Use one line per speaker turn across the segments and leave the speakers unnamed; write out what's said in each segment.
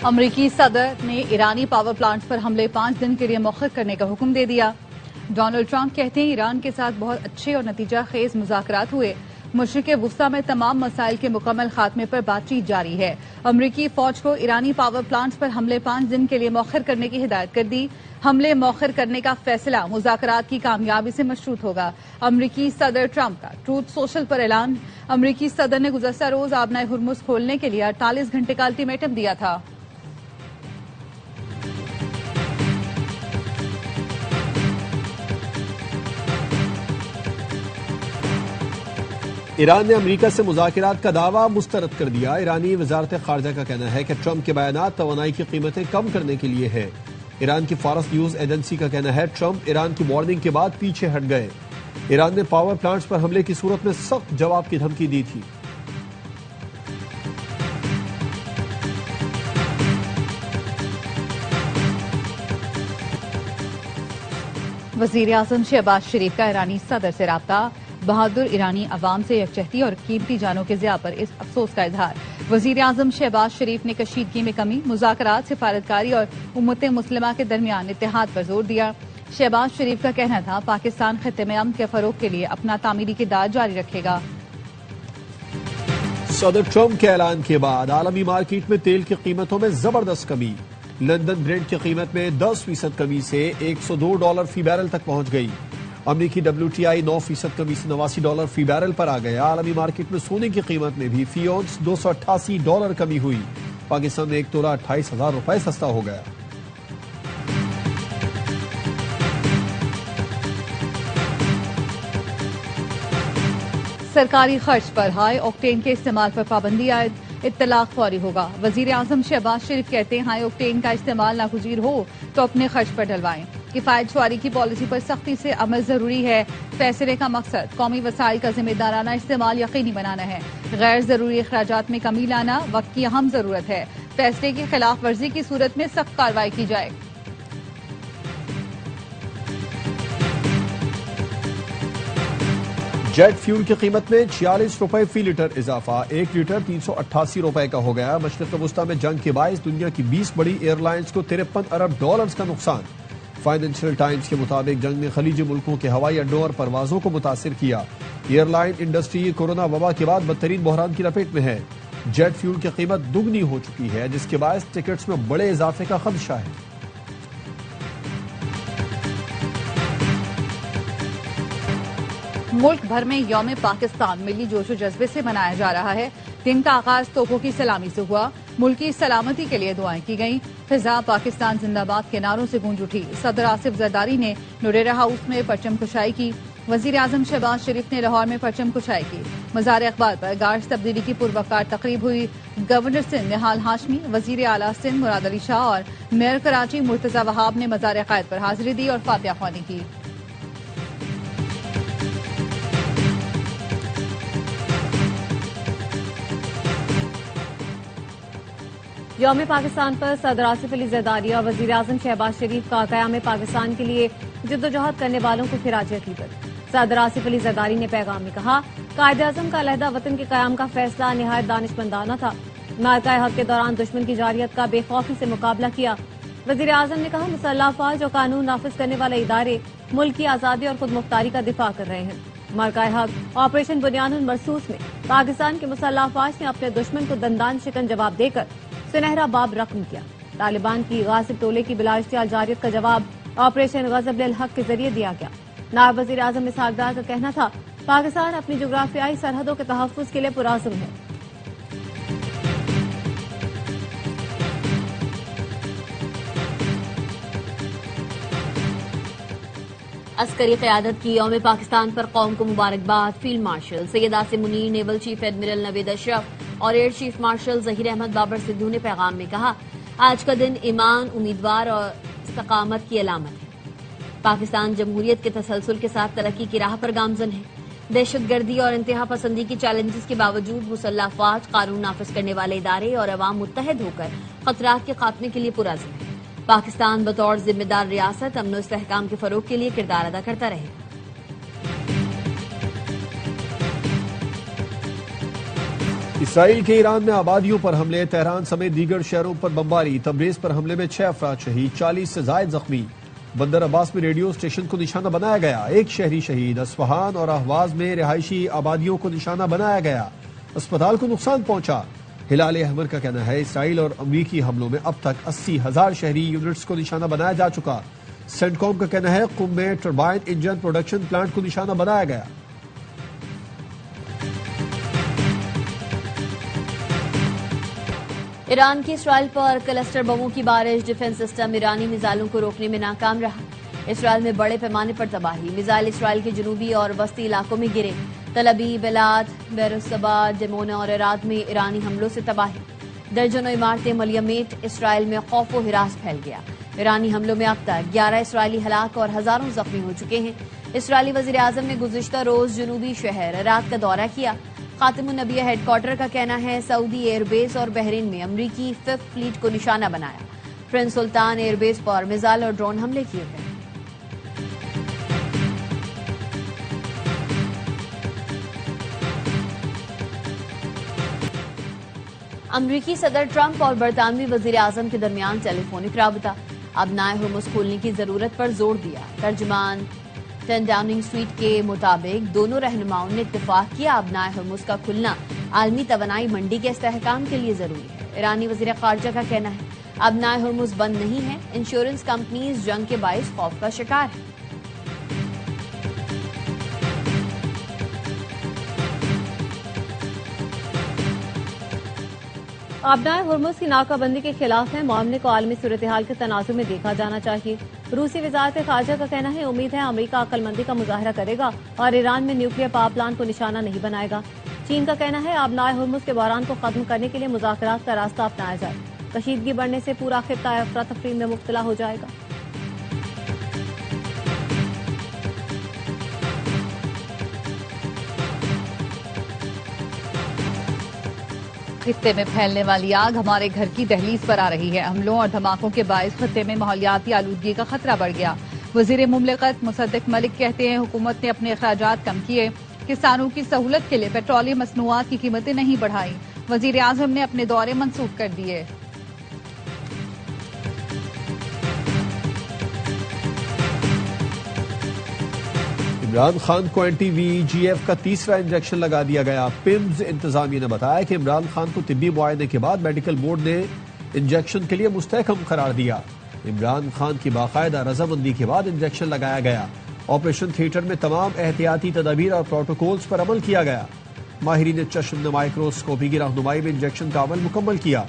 امریکی صدر نے ایرانی پاور پلانٹس پر حملے 5 دن کے لیے مؤخر کرنے کا حکم دے دیا۔ ڈونلڈ ٹرمپ کہتے ہیں ایران کے ساتھ بہت اچھے اور نتیجہ خیز مذاکرات ہوئے۔ مشرق وسطی میں تمام مسائل کے مکمل خاتمے پر بات چیت جاری ہے۔ امریکی فوج کو ایرانی پاور پلانٹس پر حملے 5 دن کے لیے مؤخر کرنے کی ہدایت کر دی۔ حملے مؤخر کرنے کا فیصلہ مذاکرات کی کامیابی سے مشروط ہوگا۔ امریکی صدر ٹرمپ کا ٹروتھ سوشل پر اعلان۔ امریکی صدر نے گزشتہ روز آبنائے ہرمز کھولنے کے لیے 48 گھنٹے کا الٹیمیٹم دیا تھا۔
ایران نے امریکہ سے مذاکرات کا دعویٰ مسترد کر دیا۔ ایرانی وزارت خارجہ کا کہنا ہے کہ ٹرمپ کے بیانات توانائی کی قیمتیں کم کرنے کے لیے ہیں۔ ایران کی فارس نیوز ایجنسی کا کہنا ہے ٹرمپ ایران کی وارننگ کے بعد پیچھے ہٹ گئے۔ ایران نے پاور پلانٹس پر حملے کی صورت میں سخت جواب کی دھمکی دی تھی۔
وزیر اعظم شہباز شریف کا ایرانی صدر سے رابطہ۔ بہادر ایرانی عوام سے یکجہتی اور قیمتی جانوں کے ضیاع پر اس افسوس کا اظہار۔ وزیر اعظم شہباز شریف نے کشیدگی میں کمی، مذاکرات، سفارتکاری اور امت مسلمہ کے درمیان اتحاد پر زور دیا۔ شہباز شریف کا کہنا تھا پاکستان خطے میں امن کے فروغ کے لیے اپنا تعمیری کردار جاری رکھے گا۔
صدر ٹرمپ کے اعلان کے بعد عالمی مارکیٹ میں تیل کی قیمتوں میں زبردست کمی۔ لندن برنٹ کی قیمت میں 10% کمی سے $102 فی بیرل تک پہنچ گئی۔ امریکی WTI 9% کمی سے $89 فی بیرل پر آ گیا۔ عالمی مارکیٹ میں سونے کی قیمت میں بھی فی اونس $288 کمی ہوئی۔ پاکستان میں 1 تولہ 28,000 روپے سستا ہو گیا۔
سرکاری خرچ پر ہائی آکٹین کے استعمال پر پابندی عائد، اطلاق فوری ہوگا۔ وزیر اعظم شہباز شریف کہتے ہیں ہائی آکٹین کا استعمال ناگزیر ہو تو اپنے خرچ پر ڈلوائیں۔ کفایت شعاری کی پالیسی پر سختی سے عمل ضروری ہے۔ فیصلے کا مقصد قومی وسائل کا ذمہ دارانہ استعمال یقینی بنانا ہے۔ غیر ضروری اخراجات میں کمی لانا وقت کی اہم ضرورت ہے۔ فیصلے کی خلاف ورزی کی صورت میں سخت کارروائی کی جائے۔
جیٹ فیول کی قیمت میں 46 روپے فی لیٹر اضافہ، 1 لیٹر 388 روپے کا ہو گیا۔ مشرق وسطی میں جنگ کے باعث دنیا کی 20 بڑی ایئر لائنز کو $53 ارب کا نقصان۔ فائنینشل ٹائمز کے مطابق جنگ نے خلیجی ملکوں کے ہوائی اڈوں اور پروازوں کو متاثر کیا۔ ایئر لائن انڈسٹری کورونا وبا کے بعد بدترین بحران کی لپیٹ میں ہے۔ جیٹ فیول کی قیمت دگنی ہو چکی ہے جس کے باعث ٹکٹس میں بڑے اضافے کا خدشہ ہے۔
ملک بھر میں یوم پاکستان ملی جوش و جذبے سے منایا جا رہا ہے۔ دن کا آغاز توپوں کی سلامی سے ہوا۔ ملکی سلامتی کے لیے دعائیں کی گئیں۔ فضا پاکستان زندہ باد کے نعروں سے گونج اٹھی۔ صدر آصف زرداری نے نوریرا ہاؤس میں پرچم کشائی کی۔ وزیر اعظم شہباز شریف نے لاہور میں پرچم کشائی کی۔ مزار اقبال پر گارڈز تبدیلی کی پروقار تقریب ہوئی۔ گورنر سندھ نہال ہاشمی، وزیر اعلیٰ سندھ مراد علی شاہ اور میئر کراچی مرتضی وہاب نے مزار قائد پر حاضری دی اور فاتحہ خوانی کی۔
یوم پاکستان پر صدر آصف علی زرداری اور وزیر اعظم شہباز شریف کا قیام پاکستان کے لیے جدوجہد کرنے والوں کو خراج عقیدت۔ صدر آصف علی زرداری نے پیغام میں کہا قائد اعظم کا علیحدہ وطن کے قیام کا فیصلہ نہایت دانشمندانہ تھا۔ معرکہ حق کے دوران دشمن کی جارحیت کا بے خوفی سے مقابلہ کیا۔ وزیر اعظم نے کہا مسلح افواج اور قانون نافذ کرنے والے ادارے ملک کی آزادی اور خود مختاری کا دفاع کر رہے ہیں۔ معرکہ حق آپریشن بنیان المرصوص میں پاکستان کے مسلح افواج نے اپنے دشمن کو دندان شکن جواب دے کر سنہرا باب رقم کیا۔ طالبان کی غاصب ٹولے کی بلا اشتعال جارحیت کا جواب آپریشن غضب للحق کے ذریعے دیا گیا۔ نائب وزیر اعظم اسحاق ڈار کا کہنا تھا پاکستان اپنی جغرافیائی سرحدوں کے تحفظ کے لیے پرعزم ہے۔
عسکری قیادت کی یوم پاکستان پر قوم کو مبارکباد۔ Field marshal Syed Asim Munir, naval chief admiral Naveed Ashraf اور air chief marshal Zaheer Ahmed Babar Sidhu نے پیغام میں کہا آج کا دن ایمان، امیدوار اور استقامت کی علامت ہے۔ پاکستان جمہوریت کے تسلسل کے ساتھ ترقی کی راہ پر گامزن ہے۔ دہشت گردی اور انتہا پسندی کی چیلنجز کے باوجود مسلح افواج، قانون نافذ کرنے والے ادارے اور عوام متحد ہو کر خطرات کے خاتمے کے لیے پرعزم ہے۔ پاکستان بطور ذمہ دار ریاست امن و استحکام کے فروغ کے لیے کردار ادا کرتا رہے گا۔
اسرائیل کے ایران میں آبادیوں پر حملے، تہران سمیت دیگر شہروں پر بمباری، تبریز پر حملے میں 6 افراد شہید، 40 سے زائد زخمی۔ بندر عباس میں ریڈیو اسٹیشن کو نشانہ بنایا گیا، 1 شہری شہید۔ اصفہان اور اہواز میں رہائشی آبادیوں کو نشانہ بنایا گیا، اسپتال کو نقصان پہنچا۔ ہلال احمر کا کہنا ہے اسرائیل اور امریکی حملوں میں اب تک 80,000 شہری یونٹس کو نشانہ بنایا جا چکا۔ سینٹ کام کا کہنا ہے قم میں ٹربائن انجن پروڈکشن پلانٹ کو نشانہ بنایا گیا۔
ایران کی اسرائیل پر کلسٹر بموں کی بارش، ڈیفنس سسٹم ایرانی میزائلوں کو روکنے میں ناکام رہا۔ اسرائیل میں بڑے پیمانے پر تباہی، میزائل اسرائیل کے جنوبی اور وسطی علاقوں میں گرے۔ تل ابیب، ایلات، بیروسبا، ڈیمونا اور عراق میں ایرانی حملوں سے تباہی، درجنوں عمارتیں ملیمیٹ۔ اسرائیل میں خوف و ہراس پھیل گیا، ایرانی حملوں میں اب تک 11 اسرائیلی ہلاک اور ہزاروں زخمی ہو چکے ہیں۔ اسرائیلی وزیر اعظم نے گزشتہ روز جنوبی شہر عراق کا دورہ کیا۔ خاتم النبیہ ہیڈ کوارٹر کا کہنا ہے سعودی ایئر بیس اور بحرین میں امریکی 5th فلیٹ کو نشانہ بنایا۔ پرنس سلطان ایئر بیس پر میزائل اور ڈرون حملے کیے گئے۔ امریکی صدر ٹرمپ اور برطانوی وزیر اعظم کے درمیان ٹیلی فونک رابطہ، ابنائے ہرمز کھولنے کی ضرورت پر زور دیا۔ ترجمان 10 ڈاؤننگ سٹریٹ کے مطابق دونوں رہنماؤں نے اتفاق کیا ابنائے ہرمز کا کھلنا عالمی توانائی منڈی کے استحکام کے لیے ضروری ہے۔ ایرانی وزیر خارجہ کا کہنا ہے ابنائے ہرمز بند نہیں ہے، انشورنس کمپنیز جنگ کے باعث خوف کا شکار ہیں۔
آبنائے ہرمز کی ناکہ بندی کے خلاف ہیں، معاملے کو عالمی صورتحال کے تناظر میں دیکھا جانا چاہیے۔ روسی وزارت خارجہ کا کہنا ہے امید ہے امریکہ عقل مندی کا مظاہرہ کرے گا اور ایران میں نیوکلیئر پاور پلانٹ کو نشانہ نہیں بنائے گا۔ چین کا کہنا ہے آبنائے ہرمز کے بحران کو ختم کرنے کے لیے مذاکرات کا راستہ اپنایا جائے، کشیدگی بڑھنے سے پورا خطہ افراتفری میں مبتلا ہو جائے گا۔
خطے میں پھیلنے والی آگ ہمارے گھر کی دہلیز پر آ رہی ہے، حملوں اور دھماکوں کے باعث خطے میں ماحولیاتی آلودگی کا خطرہ بڑھ گیا۔ وزیر مملکت مصدق ملک کہتے ہیں حکومت نے اپنے اخراجات کم کیے، کسانوں کی سہولت کے لیے پیٹرولیم مصنوعات کی قیمتیں نہیں بڑھائیں، وزیر اعظم نے اپنے دورے منسوخ کر دیے۔
عمران خان کو NTVEGF کا تیسرا انجیکشن لگا دیا گیا۔ پمز انتظامیہ نے بتایا کہ عمران خان کو طبی معائنے کے بعد میڈیکل بورڈ نے انجیکشن کے لیے مستحکم قرار دیا۔ عمران خان کی باقاعدہ رضامندی کے بعد انجیکشن لگایا گیا۔ آپریشن تھیٹر میں تمام احتیاطی تدابیر اور پروٹوکولز پر عمل کیا گیا۔ ماہرین چشم نے مائکروسکوپی کی رہنمائی میں انجیکشن کا عمل مکمل کیا۔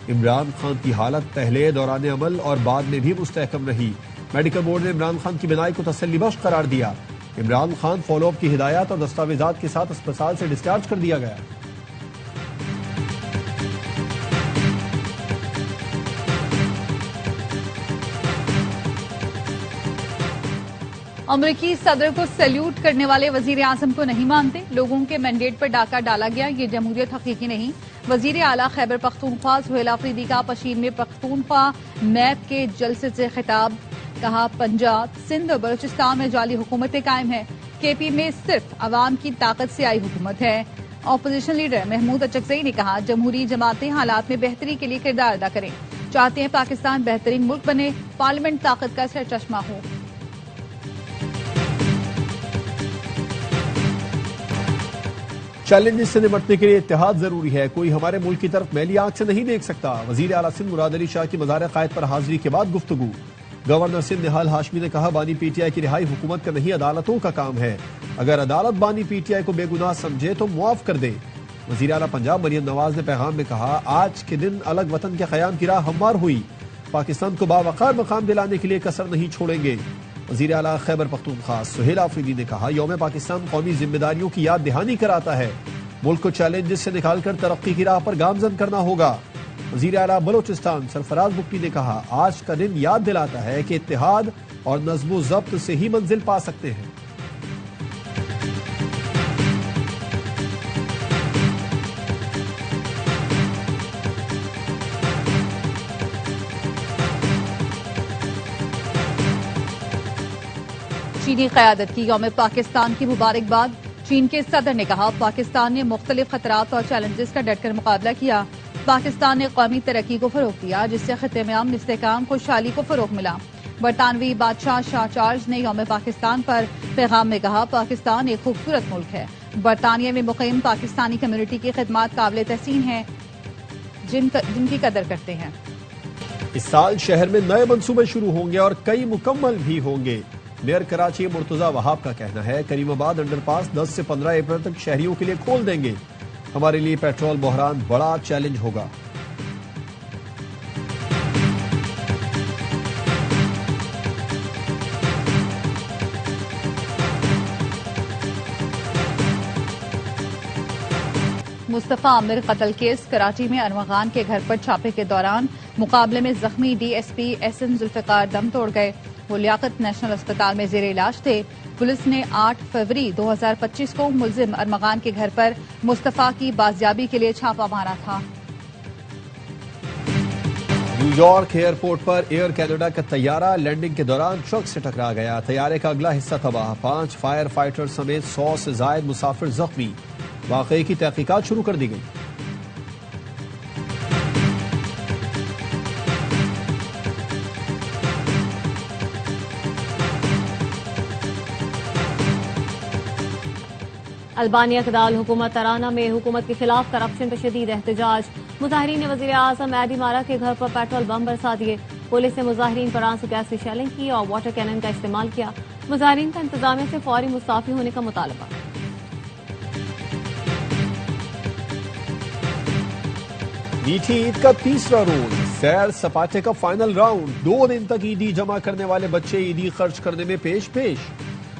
عمران خان کی حالت پہلے، دوران عمل اور بعد میں بھی مستحکم رہی۔ میڈیکل بورڈ نے عمران خان کی بینائی کو تسلی بخش قرار دیا۔ عمران خان فالو اپ کی ہدایات اور دستاویزات کے ساتھ اسپتال سے ڈسچارج کر دیا گیا۔
امریکی صدر کو سیلیوٹ کرنے والے وزیر اعظم کو نہیں مانتے، لوگوں کے مینڈیٹ پر ڈاکہ ڈالا گیا، یہ جمہوریت حقیقی نہیں۔ وزیر اعلیٰ خیبر پختونخوا سہیل آفریدی کا پشین میں پختونخوا میپ کے جلسے سے خطاب، کہا پنجاب، سندھ اور بلوچستان میں جعلی حکومتیں قائم ہیں، KP میں صرف عوام کی طاقت سے آئی حکومت ہے۔ اپوزیشن لیڈر محمود اچکزئی نے کہا جمہوری جماعتیں حالات میں بہتری کے لیے کردار ادا کریں، چاہتے ہیں پاکستان بہترین ملک بنے، پارلیمنٹ طاقت کا سرچشمہ ہو۔
چیلنجز سے نمٹنے کے لیے اتحاد ضروری ہے، کوئی ہمارے ملک کی طرف میلی آنکھ سے نہیں دیکھ سکتا۔ وزیر اعلیٰ سندھ مراد علی شاہ کی مزار قائد پر حاضری کے بعد گفتگو۔ گورنر سندھ نہال ہاشمی نے کہا بانی PTI کی رہائی حکومت کا نہیں عدالتوں کا کام ہے، اگر عدالت بانی PTI کو بے گناہ سمجھے تو معاف کر دے۔ وزیر اعلیٰ پنجاب مریم نواز نے پیغام میں کہا آج کے دن الگ وطن کے قیام کی راہ ہموار ہوئی، پاکستان کو باوقار مقام دلانے کے لیے کسر نہیں چھوڑیں گے۔ وزیر اعلیٰ خیبر پختونخوا سہیل آفریدی نے کہا یوم پاکستان قومی ذمہ داریوں کی یاد دہانی کراتا ہے، ملک کو چیلنجز سے نکال کر ترقی کی راہ پر گامزن کرنا ہوگا۔ وزیر اعلیٰ بلوچستان سرفراز بگٹی نے کہا آج کا دن یاد دلاتا ہے کہ اتحاد اور نظم و ضبط سے ہی منزل پا سکتے ہیں۔
چینی قیادت کی یوم پاکستان کی مبارکباد، چین کے صدر نے کہا پاکستان نے مختلف خطرات اور چیلنجز کا ڈٹ کر مقابلہ کیا. پاکستان نے قومی ترقی کو فروغ دیا جس سے خطے میں امن استحکام خوشحالی کو فروغ ملا. برطانوی بادشاہ شاہ چارلز نے یوم پاکستان پر پیغام میں کہا پاکستان ایک خوبصورت ملک ہے. برطانیہ میں مقیم پاکستانی کمیونٹی کی خدمات قابل تحسین ہیں جن کی قدر کرتے ہیں.
اس سال شہر میں نئے منصوبے شروع ہوں گے اور کئی مکمل بھی ہوں گے. میئر کراچی مرتضی وہاب کا کہنا ہے کریم آباد انڈر پاس 10 سے 15 اپریل تک شہریوں کے لیے کھول دیں گے. ہمارے لیے پیٹرول بحران بڑا چیلنج ہوگا.
مصطفیٰ عامر قتل کیس کراچی میں ارمغان کے گھر پر چھاپے کے دوران مقابلے میں زخمی D S P S N Zulfiqar دم توڑ گئے. وہ لیاقت نیشنل اسپتال میں زیر علاج تھے. پولیس نے 8 فروری 2025 کو ملزم ارمغان کے گھر پر مصطفیٰ کی بازیابی کے لیے چھاپہ مارا تھا.
نیو یارک ایئرپورٹ پر ایئر کینیڈا کا طیارہ لینڈنگ کے دوران ٹرک سے ٹکرا گیا. طیارے کا اگلا حصہ تباہ. 5 فائر فائٹر سمیت 100 سے زائد مسافر زخمی. واقعے کی تحقیقات شروع کر دی گئی.
البانیہ کے دارالحکومت ترانہ میں حکومت کے خلاف کرپشن پر شدید احتجاج. مظاہرین نے وزیر اعظم ایڈی مارا کے گھر پر پیٹرول بم برسا دیے. پولیس نے مظاہرین پر آنسو گیس کی شیلنگ کی اور واٹر کینن کا استعمال کیا. مظاہرین کا انتظامیہ سے فوری مستعفی ہونے کا مطالبہ.
میٹھی عید کا تیسرا روز سیر سپاٹے کا فائنل راؤنڈ. 2 دن تک عیدی جمع کرنے والے بچے عیدی خرچ کرنے میں پیش.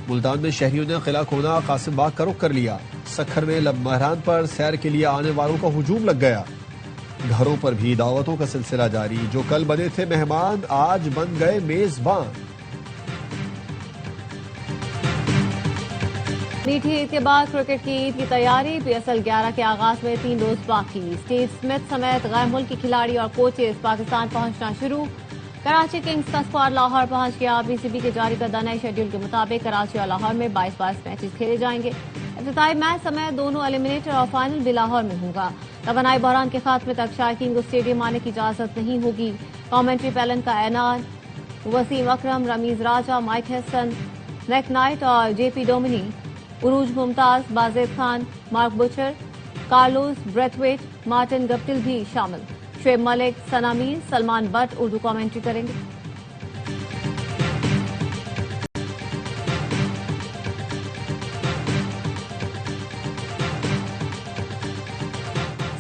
ملتان میں شہریوں نے قلعہ کونا قاسم باغ کا رخ کر لیا. سکھر میں لب مہران پر سیر کے لیے آنے والوں کا ہجوم لگ گیا. گھروں پر بھی دعوتوں کا سلسلہ جاری. جو کل بنے تھے مہمان آج بن گئے میزبان.
میٹھی عید کے بعد کرکٹ کی عید کی تیاری. پی ایس ایل 11 کے آغاز میں 3 روز باقی. اسٹیو اسمتھ سمیت غیر ملکی کھلاڑی اور کوچز پاکستان پہنچنا شروع. کراچی کنگز کا اسکواڈ لاہور پہنچ گیا. بی سی بی کے جاری کردہ نئے شیڈول کے مطابق کراچی اور لاہور میں 22 میچز کھیلے جائیں گے. افتتاحی میچ سمیت دونوں ایلیمنیٹر اور فائنل بھی لاہور میں ہوگا. توانائی بحران کے خاتمے تک شائقین کو اسٹیڈیم آنے کی اجازت نہیں ہوگی. کامنٹری پیلن کا اعلان. Wasim Akram, Rameez Raja, Mike Hesson, McKnight اور J P Duminy, Urooj Mumtaz, Bazid Khan, Mark Butcher, Carlos Brathwaite, Martin Guptill بھی شامل. شعیب ملک، ثنا میر، سلمان بٹ اردو کامنٹری کریں گے.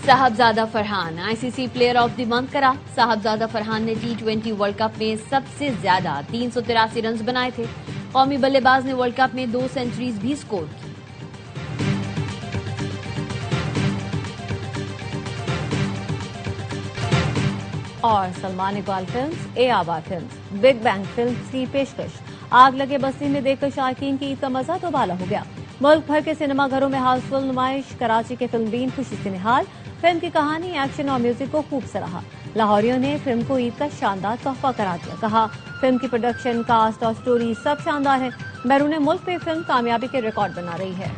Sahibzada Farhan I C C player of the month قرار. صاحبزادہ فرحان نے T20 ورلڈ کپ میں سب سے زیادہ 383 رنز بنائے تھے. قومی بلے باز نے ورلڈ کپ میں 2 سینچریز بھی سکور کی.
اور سلمان اقبال فلمز، اے آباد فلمز، بگ بینگ فلمز کی پیشکش. آگ لگے بستی میں دیکھ کر شائقین کی عید کا مزہ دوبالا ہو گیا. ملک بھر کے سینما گھروں میں ہاؤس فل نمائش. کراچی کے فلم بین خوشی سے نہال. فلم کی کہانی، ایکشن اور میوزک کو خوب سراہا. لاہوریوں نے فلم کو عید کا شاندار تحفہ قرار دیا. کہا فلم کی پروڈکشن، کاسٹ اور سٹوری سب شاندار ہے. بیرون ملک میں فلم کامیابی کے ریکارڈ بنا رہی ہے.